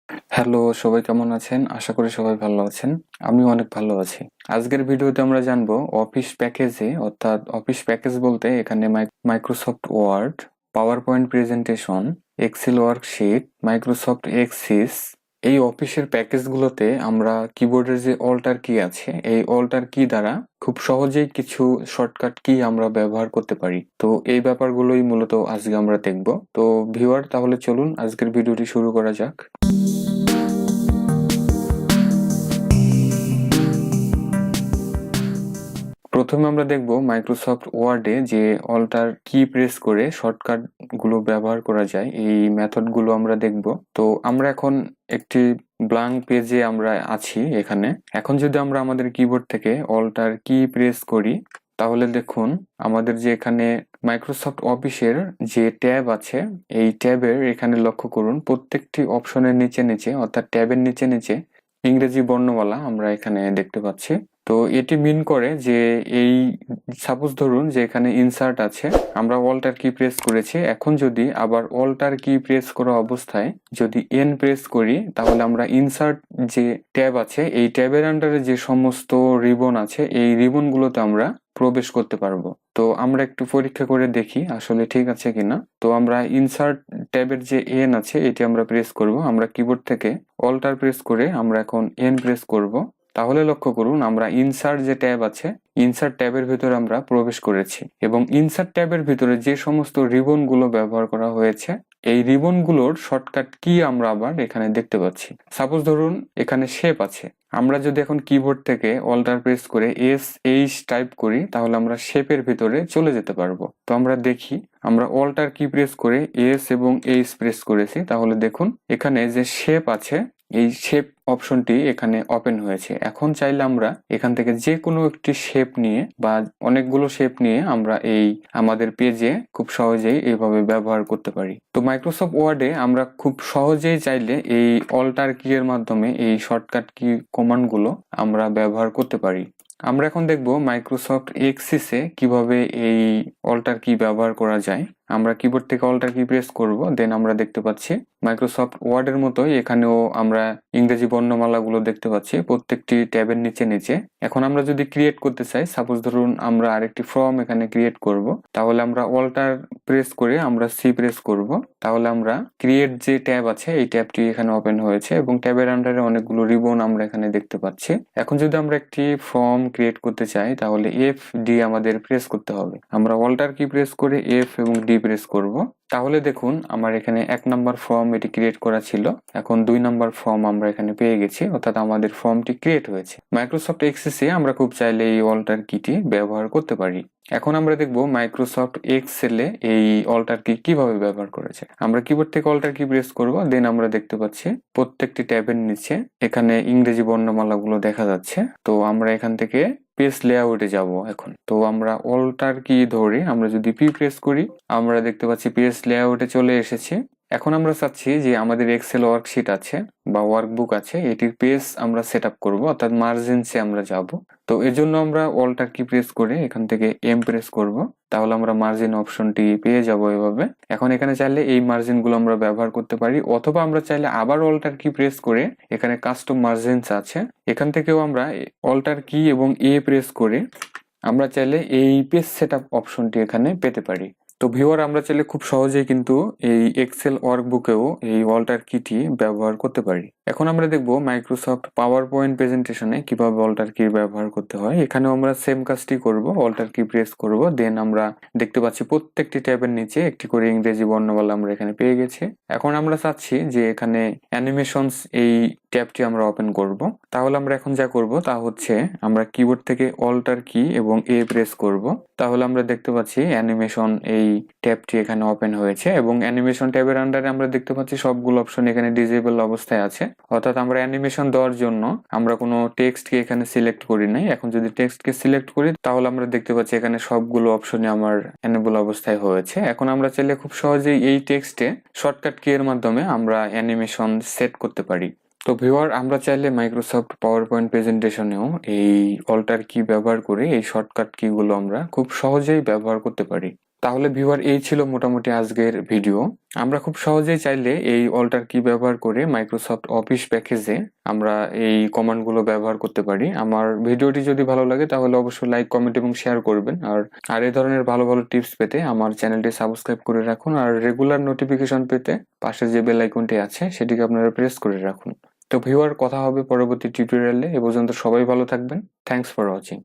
Hello, সবাই কেমন আছেন? আশা করি সবাই ভালো আছেন। আমিও অনেক ভালো আছি। আজকের ভিডিওতে আমরা জানবো অফিস প্যাকেজে, অর্থাৎ অফিস প্যাকেজ বলতে এখানে Microsoft Word, power point presentation, Excel worksheet, Microsoft Access, এই অফিসের প্যাকেজগুলোতে আমরা কিবোর্ডের যে অল্টার কি আছে, এই অল্টার কি দ্বারা খুব সহজেই কিছু শর্টকাট কি আমরা ব্যবহার করতে পারি। তো এই ব্যাপারগুলোই মূলত আজকে আমরা দেখব। তো ভিউয়ার, তাহলে চলুন আজকের ভিডিওটি শুরু করা যাক। প্রথমে আমরা দেখব মাইক্রোসফট ওয়ার্ডে যে অল্টার কি প্রেস করে শর্টকাট গুলো ব্যবহার করা যায়, এই মেথড গুলো আমরা দেখব। তো আমরা এখন একটি ব্ল্যাঙ্ক পেজে আমরা আছি এখানে। এখন যদি আমরা আমাদের কিবোর্ড থেকে অল্টার কি প্রেস করি, তাহলে দেখুন আমাদের যে এখানে মাইক্রোসফট অফিসের যে ট্যাব আছে, এই ট্যাবের এখানে লক্ষ্য করুন প্রত্যেকটি অপশনের নিচে নিচে, অর্থাৎ ট্যাবের নিচে নিচে ইংরেজি বর্ণমালা আমরা এখানে দেখতে পাচ্ছি। তো এটি মিন করে যে এই সাপোজ ধরুন যে এখানে ইনসার্ট আছে, আমরা অল্টার কি প্রেস করেছি, এখন যদি আবার অল্টার কি প্রেস করা অবস্থায় যদি এন প্রেস করি, তাহলে আমরা ইনসার্ট যে ট্যাব আছে এই ট্যাবের আন্ডারে যে সমস্ত রিবন আছে এই রিবন গুলোতে আমরা প্রবেশ করতে পারবো। তো আমরা একটু পরীক্ষা করে দেখি আসলে ঠিক আছে কিনা। তো আমরা ইনসার্ট ট্যাবের যে এন আছে এটি আমরা প্রেস করব। আমরা কিবোর্ড থেকে অল্টার প্রেস করে আমরা এখন এন প্রেস করব। তাহলে লক্ষ্য করুন আমরা ইনসার্ট যে ট্যাব আছে, ইনসার্ট ট্যাবের ভিতরে আমরা প্রবেশ করেছি এবং ইনসার্ট ট্যাবের ভিতরে যে সমস্ত রিবন গুলো ব্যবহার করা হয়েছে এই রিবন গুলোর শর্টকাট কি আমরা আবার এখানে দেখতে পাচ্ছি। সাপোজ ধরুন এখানে শেপ আছে, আমরা যদি এখন কিবোর্ড থেকে অল্টার প্রেস করে SH টাইপ করি, তাহলে আমরা শেপের ভিতরে চলে যেতে পারবো। তো আমরা দেখি, আমরা অল্টার কি প্রেস করে S এবং H প্রেস করেছি, তাহলে দেখুন এখানে যে শেপ আছে এই শেপ অপশনটি এখানে ওপেন হয়েছে। এখন চাইলে আমরা এখান থেকে যে কোনো একটি শেপ নিয়ে বা অনেকগুলো শেপ নিয়ে আমরা এই আমাদের পেজে খুব সহজেই এইভাবে ব্যবহার করতে পারি। তো মাইক্রোসফট ওয়ার্ডে আমরা খুব সহজেই চাইলে এই অল্টার কি এর মাধ্যমে এই শর্টকাট কি কমান্ড গুলো আমরা ব্যবহার করতে পারি। আমরা এখন দেখব মাইক্রোসফট এক্সিসে কিভাবে এই অল্টার কি ব্যবহার করা যায়। আমরা কিবোর্ড থেকে অল্টার কি প্রেস করব, দেন আমরা দেখতে পাচ্ছি মাইক্রোসফট ওয়ার্ডের মতোই এখানেও আমরা ইংরেজি বর্ণমালাগুলো দেখতে পাচ্ছি প্রত্যেকটি ট্যাবের নিচে নিচে। এখন আমরা যদি ক্রিয়েট করতে চাই, সাপোজ ধরুন আমরা আরেকটি ফর্ম এখানে ক্রিয়েট করব, তাহলে আমরা অল্টার প্রেস করে আমরা সি প্রেস করব। তাহলে আমরা ক্রিয়েট যে ট্যাব আছে এই ট্যাবটি এখানে ওপেন হয়েছে এবং ট্যাবের আন্ডারে অনেকগুলো রিবন আমরা এখানে দেখতে পাচ্ছি। এখন যদি আমরা একটি ফর্ম ক্রিয়েট করতে চাই, তাহলে FD আমাদের প্রেস করতে হবে। আমরা অল্টার কি প্রেস করে F এবং D প্রেস করব। তাহলে দেখুন আমার এখানে 1 নাম্বার ফর্ম এটি ক্রিয়েট করা ছিল, এখন 2 নাম্বার ফর্ম আমরা এখানে পেয়ে গেছি, অর্থাৎ আমাদের ফর্মটি ক্রিয়েট হয়েছে। মাইক্রোসফট এক্সেসে আমরা খুব চাইলে এই অল্টার কিটি ব্যবহার করতে পারি। এখন আমরা দেখব মাইক্রোসফট এক্সেলে এই অল্টার কি কিভাবে ব্যবহার করেছে। আমরা কিবোর্ড থেকে অল্টার কি প্রেস করব, দেন আমরা দেখতে পাচ্ছি প্রত্যেকটি ট্যাবের নিচে এখানে ইংরেজি বর্ণমালাগুলো দেখা যাচ্ছে। তো আমরা এখান থেকে পেজ লেআউটে যাব এখন। তো আমরা অল্টার কি ধরে আমরা যদি পি প্রেস করি, আমরা দেখতে পাচ্ছি পেজ লেআউটে চলে এসেছে। এখন আমরা চাচ্ছি যে আমাদের এক্সেল ওয়ার্কশিট আছে বা ওয়ার্কবুক আছে, এটির পেজ আমরা সেট আপ করবো, অর্থাৎ মার্জিনসে আমরা যাব। তো এর জন্য আমরা অল্টার কি প্রেস করে এখান থেকে এম প্রেস করব, তাহলে আমরা মার্জিন অপশনটি পেয়ে যাব এভাবে। এখন এখানে চাইলে এই মার্জিন গুলো আমরা ব্যবহার করতে পারি, অথবা আমরা চাইলে আবার অল্টার কি প্রেস করে এখানে কাস্টম মার্জিনস আছে, এখান থেকেও আমরা অল্টার কি এবং এ প্রেস করে আমরা চাইলে এই পেজ সেটআপ অপশনটি এখানে পেতে পারি। তো ভিউয়ার, আমরা চাইলে খুব সহজেই কিন্তু এই এক্সেল ওয়ার্কবুকেও এই অল্টার কিটি ব্যবহার করতে পারি। এখন আমরা দেখব মাইক্রোসফট পাওয়ার পয়েন্ট প্রেজেন্টেশনে কিভাবে অল্টার কি ব্যবহার করতে হয়। এখানেও আমরা সেম কাজটি করব, অল্টার কি প্রেস করব, দেন আমরা দেখতে পাচ্ছি প্রত্যেকটি ট্যাবের নিচে একটি করে ইংরেজি বর্ণমালা আমরা এখানে পেয়ে গেছি। এখন আমরা চাচ্ছি যে এখানে অ্যানিমেশনস এই ট্যাবটি আমরা ওপেন করব। তাহলে আমরা এখন যা করব তা হচ্ছে আমরা কিবোর্ড থেকে অল্টার কি এবং এ প্রেস করব। তাহলে আমরা দেখতে পাচ্ছি অ্যানিমেশন এই ট্যাবটি এখানে ওপেন হয়েছে এবং অ্যানিমেশন ট্যাবের আন্ডারে আমরা দেখতে পাচ্ছি সবগুলো অপশন এখানে ডিসেবল অবস্থায় আছে, অর্থাৎ আমরা অ্যানিমেশন দেওয়ার জন্য আমরা কোনো টেক্সটকে এখানে সিলেক্ট করি নাই। এখন যদি টেক্সটকে সিলেক্ট করি, তাহলে আমরা দেখতে পাচ্ছি এখানে সবগুলো অপশনই আমার এনেবল অবস্থায় হয়েছে। এখন আমরা চাইলে খুব সহজেই এই টেক্সটে শর্টকাট কি এর মাধ্যমে আমরা অ্যানিমেশন সেট করতে পারি। তো ভিউয়ার, আমরা চাইলে মাইক্রোসফট পাওয়ার পয়েন্ট প্রেজেন্টেশনেও এই অল্টার কি ব্যবহার করে এই শর্টকাট কি গুলো আমরা খুব সহজেই ব্যবহার করতে পারি। তাহলে ভিউয়ার এই ছিল মোটামুটি আজকের ভিডিও। আমরা খুব সহজেই চাইলে এই অল্টার কি ব্যবহার করে মাইক্রোসফট অফিস প্যাকেজে আমরা এই কমান্ডগুলো ব্যবহার করতে পারি। আমার ভিডিওটি যদি ভালো লাগে তাহলে অবশ্যই লাইক, কমেন্ট এবং শেয়ার করবেন। আর এই ধরনের ভালো ভালো টিপস পেতে আমার চ্যানেলটি সাবস্ক্রাইব করে রাখুন, আর রেগুলার নোটিফিকেশন পেতে পাশে যে বেল আইকনটি আছে সেটিকে আপনারা প্রেস করে রাখুন। তো ভিউয়ার, কথা হবে পরবর্তী টিউটোরিয়ালে। এ পর্যন্ত সবাই ভালো থাকবেন। Thanks for watching.